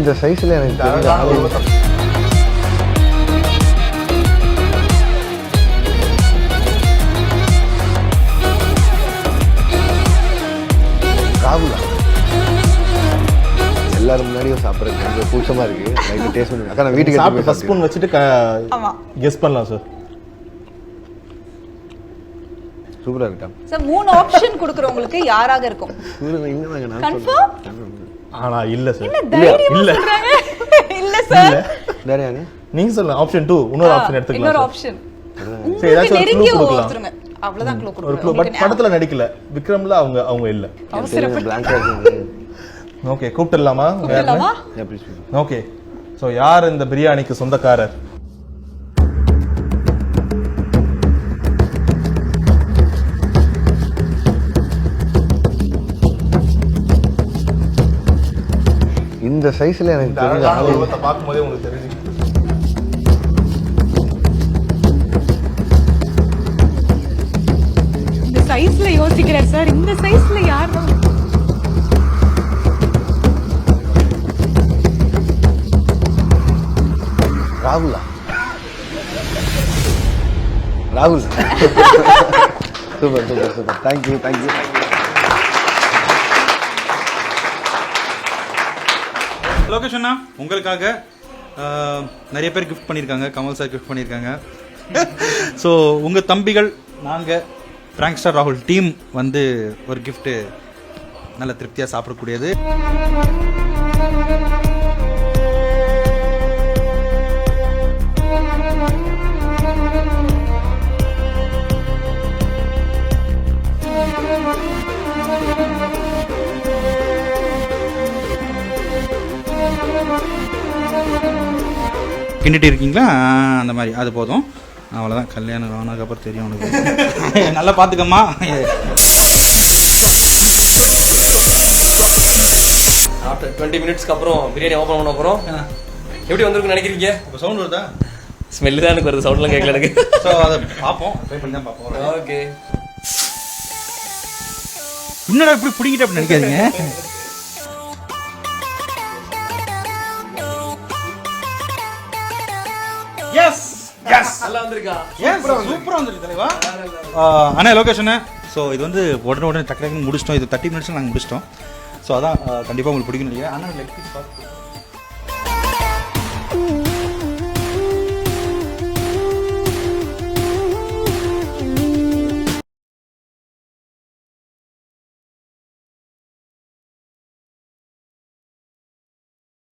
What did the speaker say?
இந்த சைஸ்ல எனக்கு ராகுலா எல்லாரும் முன்னாடியும் சாப்பிட்றது கொஞ்சம் கூச்சமா இருக்கு. லைக் டேஸ்ட் பண்ணி அக்கா நான் வீட்டுக்கு சாப்பிட்டு ஃபர்ஸ்ட் ஸ்பூன் வச்சுட்டு கெஸ் பண்ணலாம் சார். சூப்பரா இருக்கா சார்? 3 ஆப்ஷன் கொடுக்குறோம் உங்களுக்கு, யாராக இருக்கும்? கன்ஃபார்ம்? ஆனா இல்ல சார். இல்ல இல்ல சார். வேற யாரு? நீங்க சொல்லுங்க. ஆப்ஷன் 2 இன்னொரு ஆப்ஷன் எடுத்துக்கலாம். இன்னொரு ஆப்ஷன். சரி ஏதாச்சும் ஒரு க்ளூ கொடுக்கலாம். அவ்வளவுதான் க்ளூ ஒரு கொடுக்கலாம். க்ளூ பட் படத்துல நடிக்கல. விக்ரம்ல அவங்க இல்ல. பிளாங்கா இருக்கு. ஓகே கூப்பிடலாமா? கூப்பிடலாமா? ஓகே. சோ யார் இந்த பிரியாணிக்கு சொந்தக்காரர்? இந்த சைஸ்ல எனக்கு தெரிஞ்ச பாக்கும்போதே உங்களுக்கு தெரிஞ்சு இந்த சைஸ்ல யோசிக்கிறார் சார். இந்த சைஸ்ல யார்? ராகுலா. ராகுல். Super super super. Thank you thank you. Lokesh அண்ணா உங்களுக்காக நிறைய பேர் கிஃப்ட் பண்ணியிருக்காங்க. கமல் சார் கிஃப்ட் பண்ணியிருக்காங்க. ஸோ உங்கள் தம்பிகள் நாங்கள் பிராங்க் ஸ்டார் ராகுல் டீம் வந்து ஒரு கிஃப்ட்டு நல்ல திருப்தியாக சாப்பிடக்கூடியது. கிண்டிட்டு இருக்கீங்களா? அந்த மாதிரி அது போதும். அவ்வளோதான். கல்யாணம் ஆனதுக்கப்புறம் தெரியும் உனக்கு. நல்லா பார்த்துக்கம்மா. ஆஃப்டர் 20 மினிட்ஸ்க்கு அப்புறம் பிரியாணி ஓப்பன் பண்ண அப்புறம் எப்படி வந்திருக்குன்னு நினைக்கிறீங்க? இப்போ சவுண்ட் வருதா? ஸ்மெல்லு தான் எனக்கு வருது, சவுண்ட்லாம் கேட்கல எனக்கு. ஸோ அதை பார்ப்போம், ட்ரை பண்ணி தான் பார்ப்போம். ஓகே. இன்னொரு இப்படி பிடிங்கிட்டு அப்படி நினைக்காதீங்க. எஸ் எஸ் நல்லா வந்திருக்கா? சூப்பரா வந்திருக்கு தலைவா. அண்ணா லொகேஷன். ஸோ இது வந்து உடனே டக்கு டக்குன்னு முடிச்சிட்டோம். இது 30 மினிட்ஸ் நாங்கள் முடிச்சிட்டோம். ஸோ அதான் கண்டிப்பாக உங்களுக்கு பிடிக்கும் நினைக்கிறேன். அண்ணா லெக் பீஸ் பார்த்து